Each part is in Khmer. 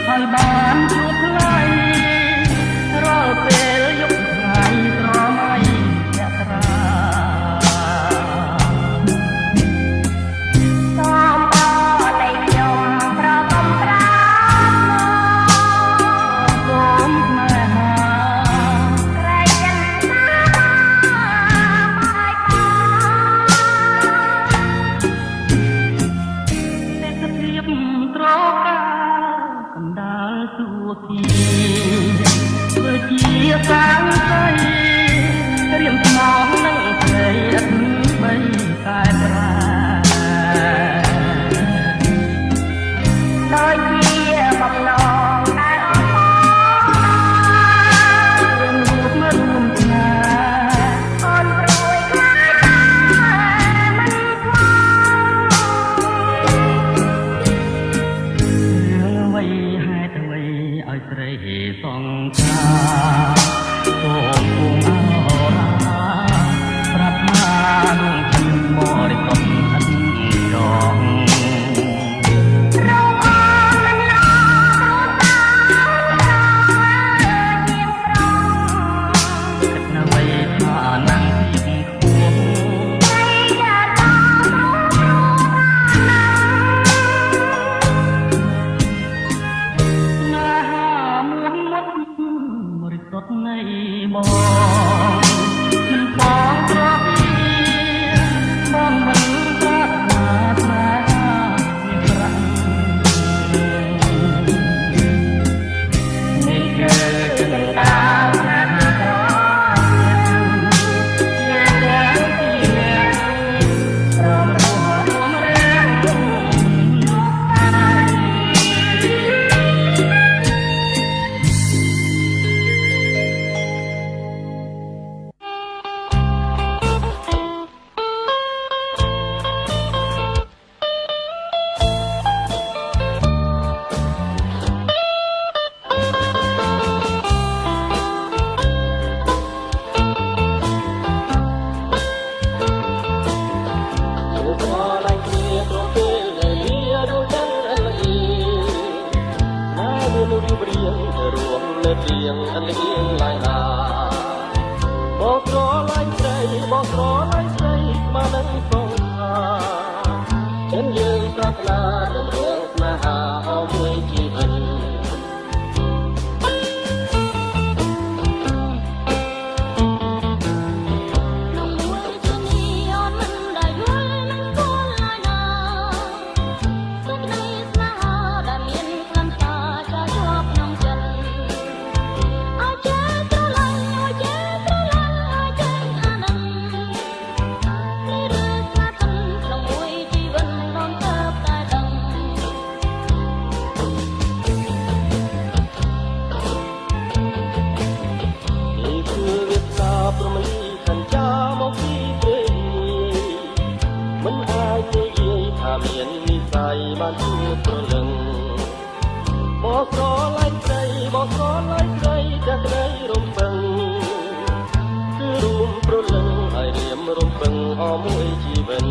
ហើយបានជួបថ្លៃរាល់ពេលយប់ថ្ងៃត្រមៃអ្នកត្រាសូមអរនៃខ្ញុំប្រកំត្រាសូមស្នេហាក្រែងចិនតាបាយតាទេសភាពត្រកាកណ្ដាលសួគ៌ធ្វើជាសាងសីរៀមថ្មងនឹងស្រីអត់បីតែប្រាដោយជាបំណងដែលអត់រឿងរូបមិនរួមស្នេហ៍អូនព្រួយខ្លាចតែមិនខ្វល់រឿងអ្វីហេតុអ្វីឲ្យស្រីសង្ខាសូមគង់អរាប្រាប់ថាដួងចិត្តបរិសុទ្ធអត់ចងរងអមិនឡោជាងប្រងគិតនៅអ្វីថានឹងពីខ្ពស់ថ្ងៃដែលដល់ព្រោះណាហាមួងមុតបរិសុទ្ធនៃបងមិនបងទ្រពបងមិនប្រាថ្នាស្នេហាមានប្រាំនេះគឺចិនតាណាក្រជាទាំងពីអ្នករំរស់រួមរាំងបងស្រឡាញ់ស្រីបងស្រឡាញ់ស្រីស្មើនឹងសងខាចិនយើងប្រាថ្នានឹងរឿងស្នេហាអស់មួយជីវិតមាននិស័យបានជួបប្រលឹងបងស្រឡាញ់ស្រីបងស្រឡាញ់ស្រីតែក្តីរំពឹងគឺរួមប្រលឹងឲ្យរៀមរំពឹងអស់មួយជីវិត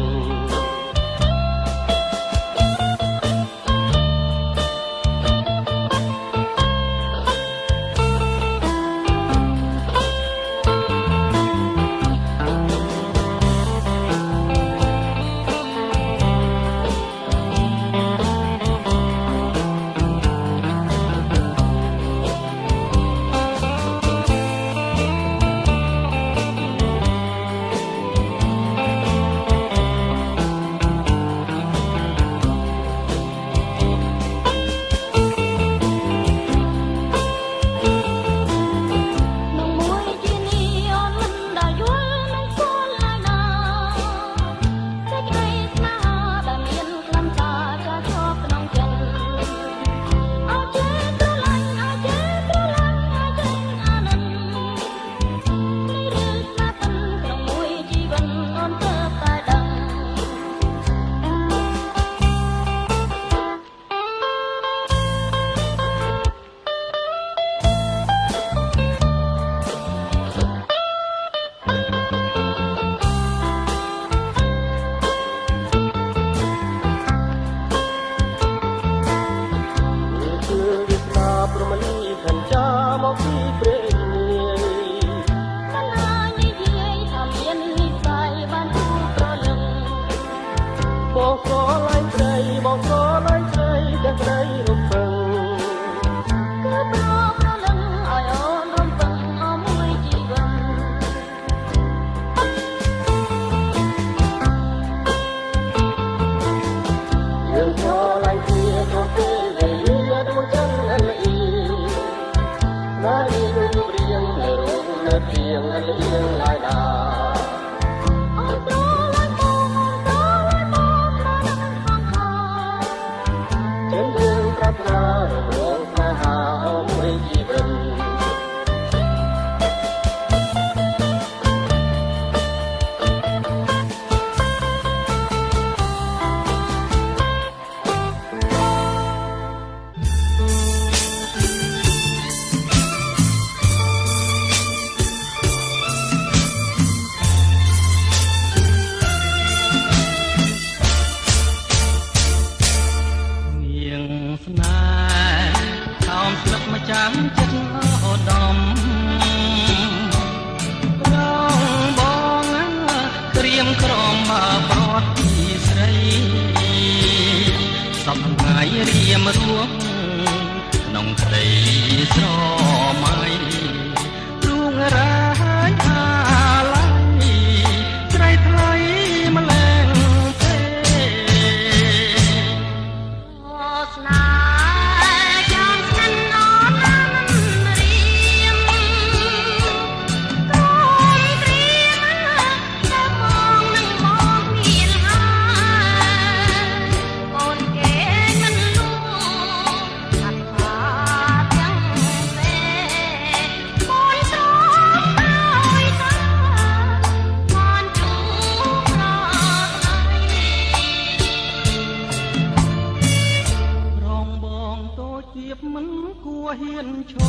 ឈរ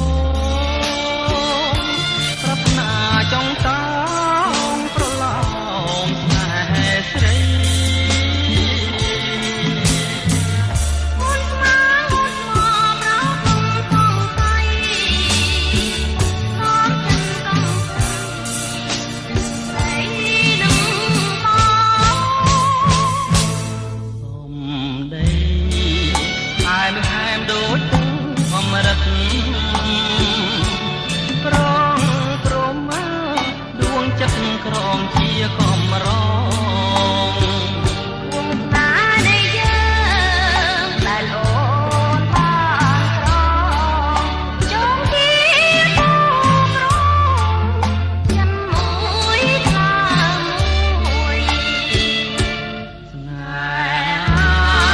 ប្រាថ្នាចង់តងប្រឡងស្នេហ៍ស្រីដូចទឹកអមរិតប្រងព្រមដួងចិត្តក្រងជាកំរងវងតានៃយើងដែលអូនបានក្រចងជាគូក្រចាំមួយថ្លាមួយស្នេ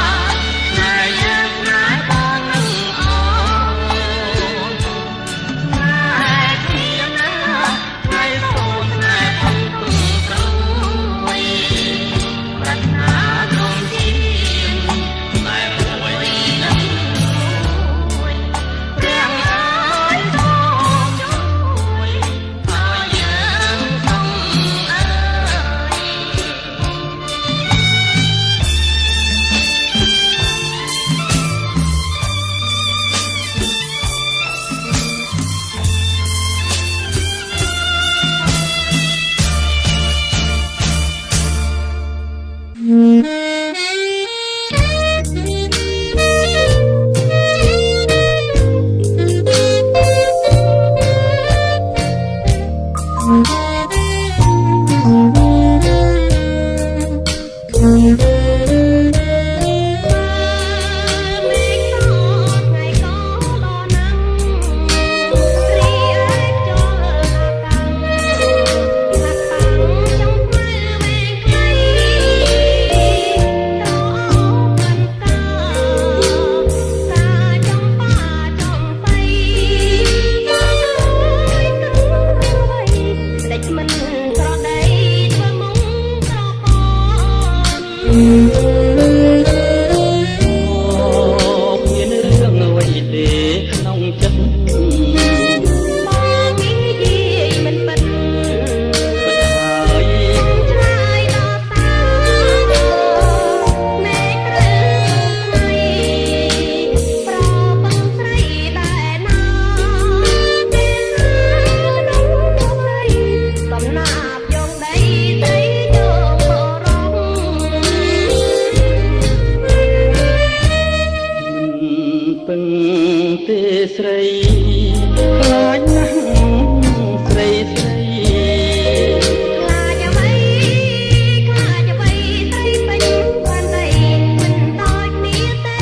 ពឹងទេស្រីខ្លាចណាស់ស្រីស្រីខ្លាចអ្វីស្រីពេញបានតែមិនដូចគ្នាទេ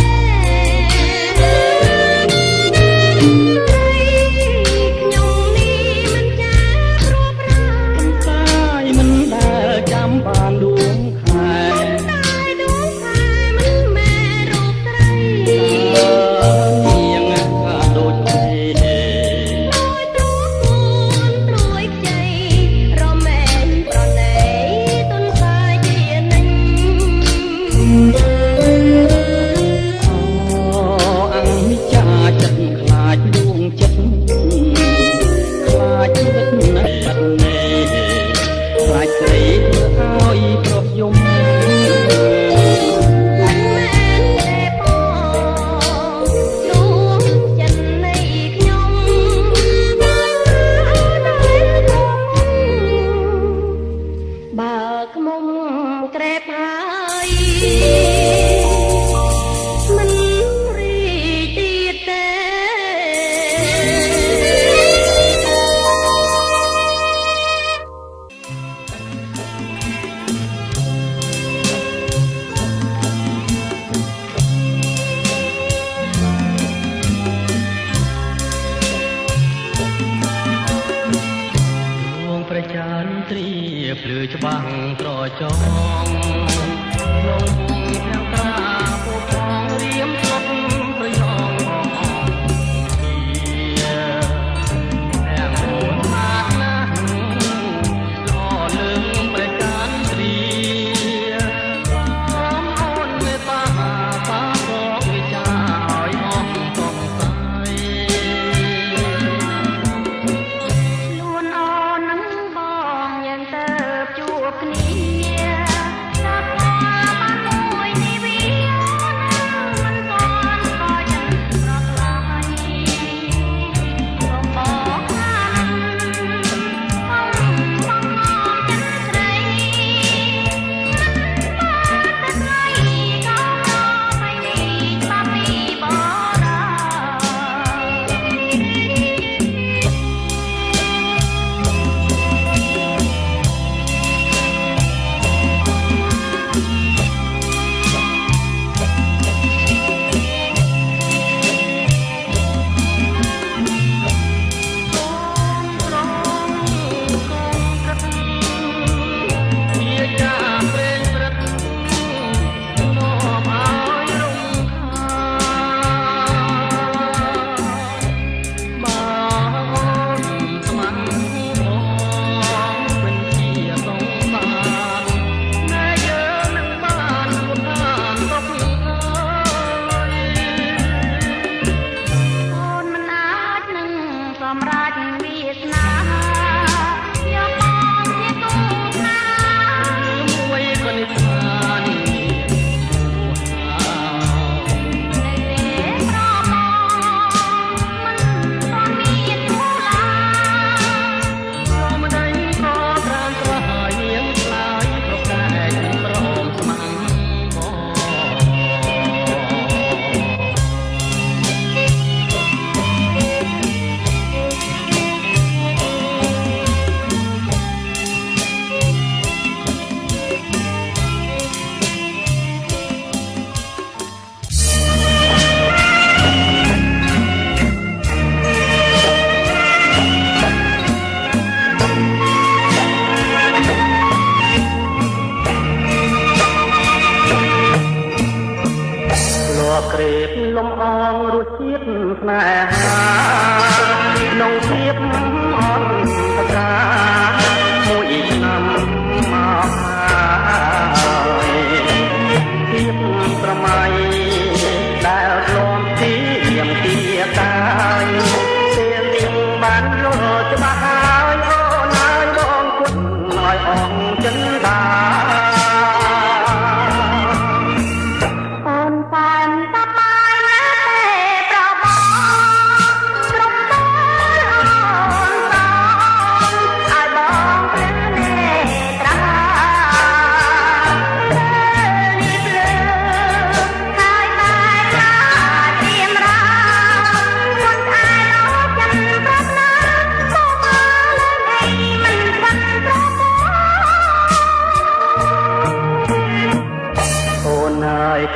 ស្រីខ្ញុំនេះមិនចាព្រោះប្រាកំកាយមិនដែលចាំបានដួងខែភ្លឺច្បាំងត្រចងក្នុង ក្រេបលំអងរសជាតិស្នេហាក្នុងភាពអន្តរាមួយឆ្នាំមកហើយភាពប្រមៃដែលលំទីយ៉ាងទីតាយពេលលៀងបានលល់ច្បាស់ហើយអូនហើយបងគុណឲ្យអងចិនដា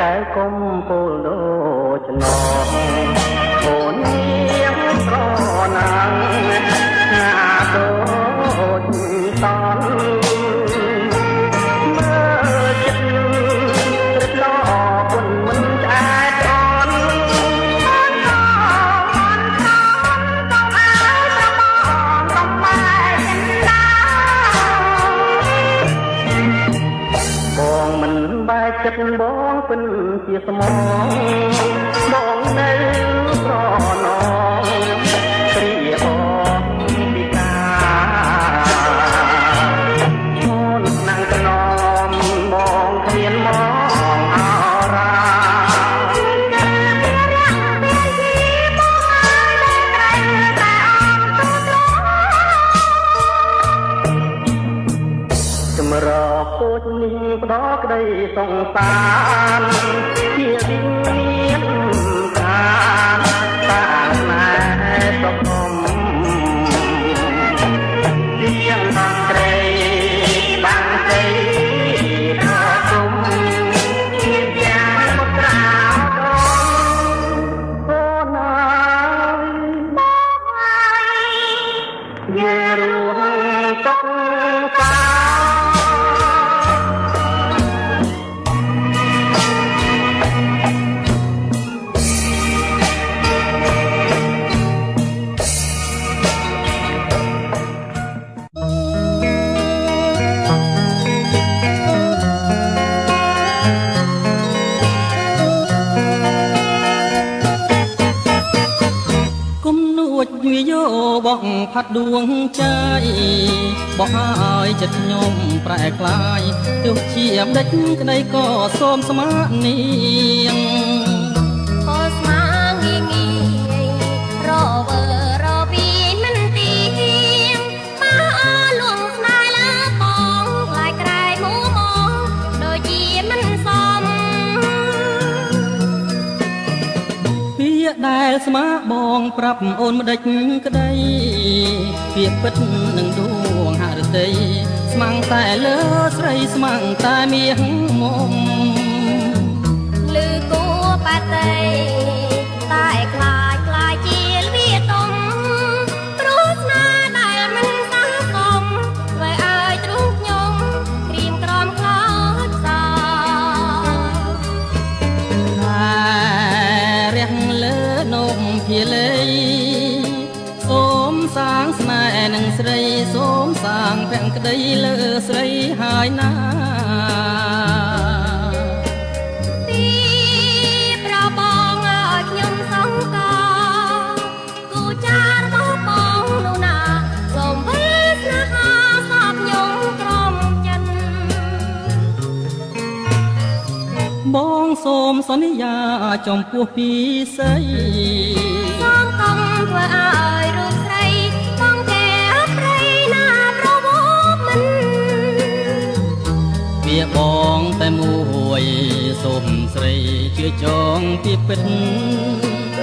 កែគុំពូលដូចណងអូននាងប្រណាំងណាដូចតនមើលចិត្តរឹកលោគុណមិនឆ្អែតអនអូនក៏អនខំต้องអើប្របងต้องបែកចិនដាបងមិនបែកចិត្តបងពិនជាស្មងបងនៅប្រណងព្រាអងពីកាអូនណាំងកណមបងគ្មានមកអរាចម្រោះពូជនេះផ្ដោក្តីសង្សារជាវិញ្ញាណការតាណែសកុំជាងតន្ត្រីបានស្រីប្រគុំជាយ៉ាងមុត្រាដងអូនហើយយារួមទុកសាវាយោបងផាត់ដួងใจបោះឲ្យចិត្តខ្ញុំប្រែក្លាយទោះជាម្ដេចក្ដីក៏សូមស្មានាងក៏ស្មាងាយងាយរវើរពីមិនទីមកអលួងស្នេហ៍លើបងខ្លាយក្រែមួមកដូចជាមិនសមពាក្យដែលស្មាបងប្រាប់អូនម្ដេចក្ដីពាក្យពិតនឹងដួងហឫទ័យស្មាំងតែលើស្រីស្មាំងតែមាសមុំលឺគួបាតីតែខ្លាចជាលវាទុំព្រោះស្នាដែលមិនសះសមធ្វើឲ្យទ្រូងខ្ញុំក្រៀមក្រំខ្លោចសោតែរះលើនំភាលីសូមសាងស្នេហ៍នឹងស្រីសូមសាងភក្តីលើស្រីហើយណាទីប្របងឲ្យខ្ញុំសង្កត់គូចារបស់បងនោះណាសូមវិលស្នេហាសពខ្ញុំក្រំចិនបងសូមសន្យាចំពោះពីស្រីសូមកុំធ្វើឲ្យរូបស្រីបងកែព្រៃណាប្រវត្តិមិនវាបងតែមួយសូមស្រីជឿចងពីពិត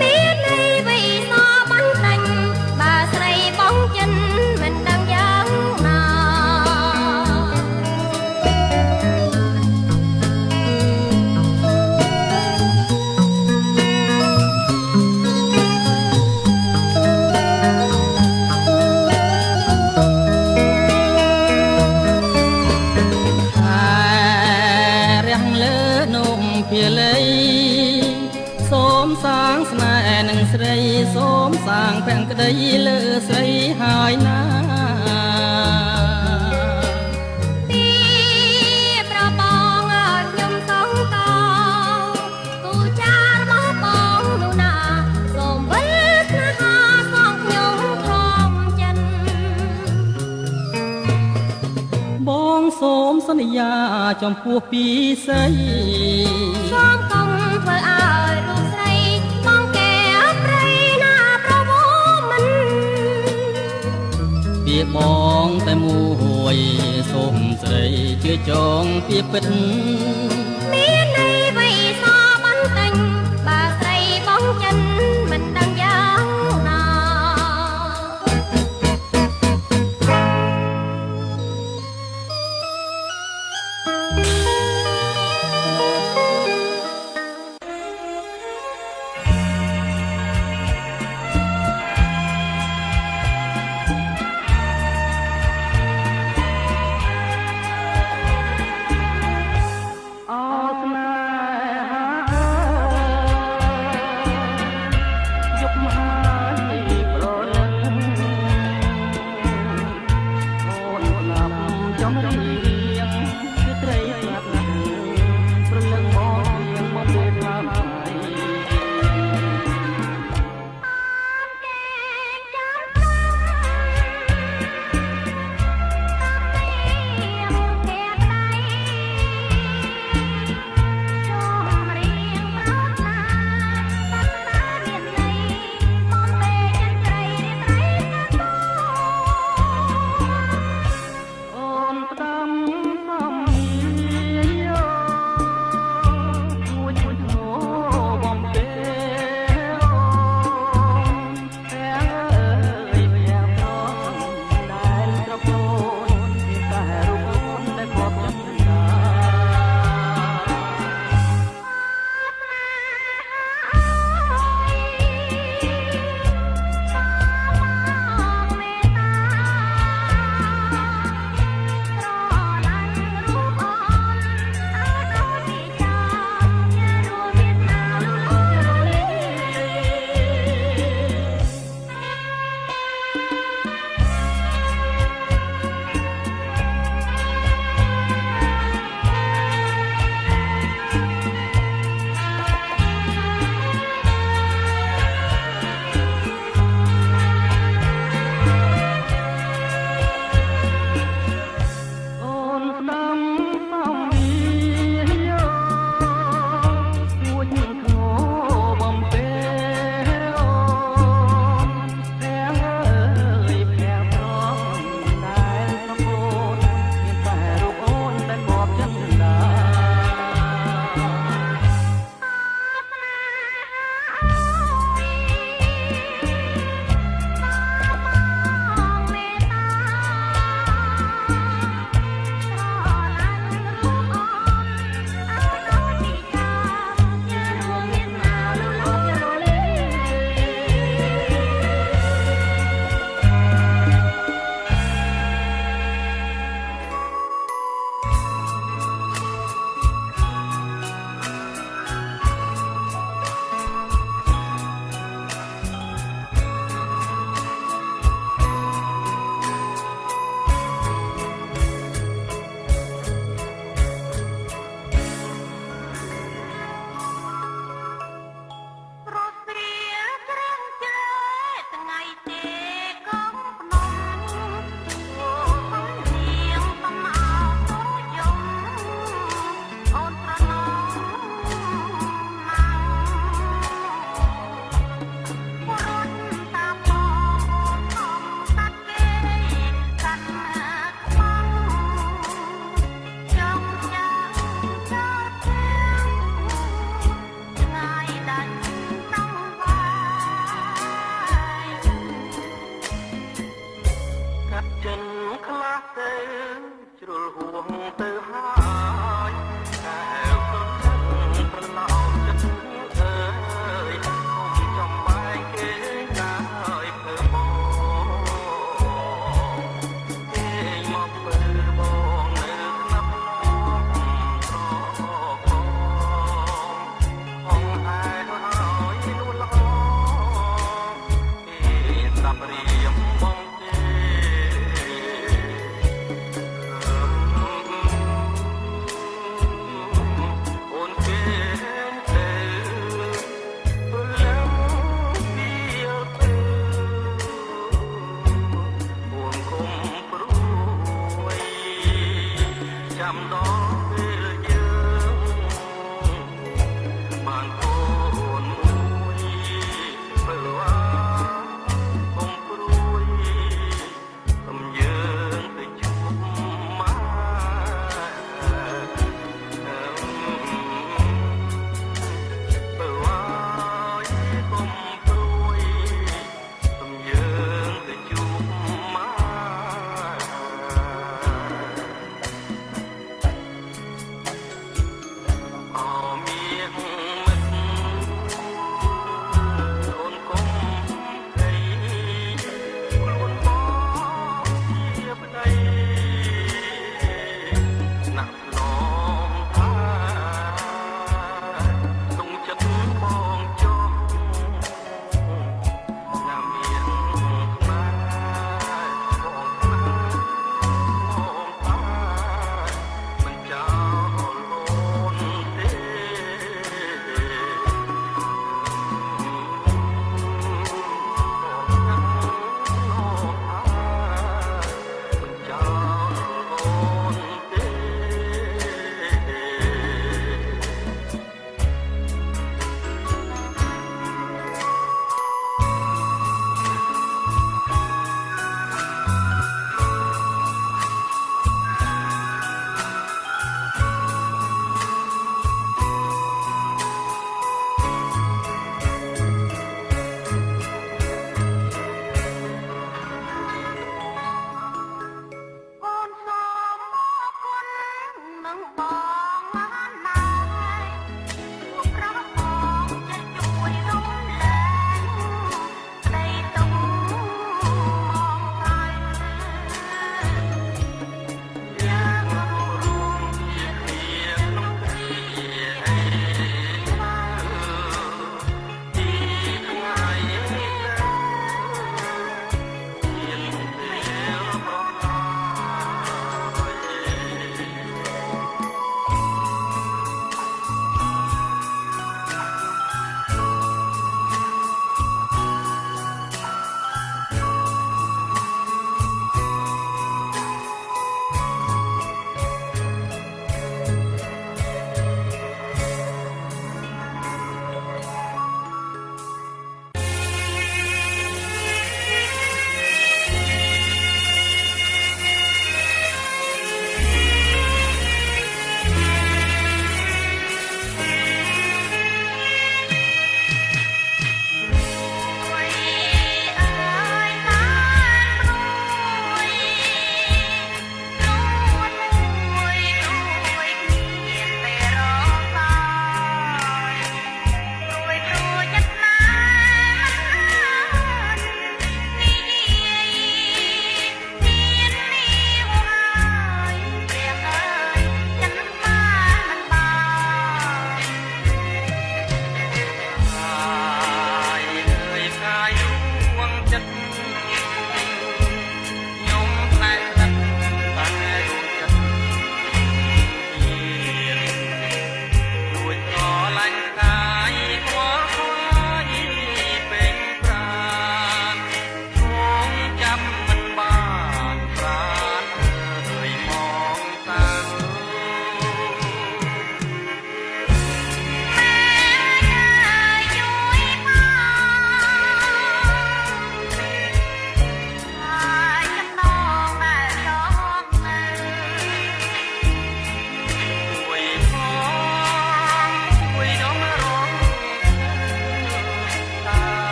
មានន័យវិសោបានតាញ់បើស្រីបងចិនមិនដឹងយ៉ាងណាភាលី សូមសាងស្នេហ៍នឹងស្រីសូមសាងភក្តីលើស្រីហើយណាទីប្របងឲ្យខ្ញុំសងតគូចារបស់បងនោះណាសូមវិលស្នេហាសងខ្ញុំធំចិនបងសូមសន្យាចំពោះពីស្រីសូមកុំធ្វើឲ្យរូបស្រីបងកែប្រៃណាប្រវោមិនពីបងតែមួយសូមស្រីជឿចងពីពិត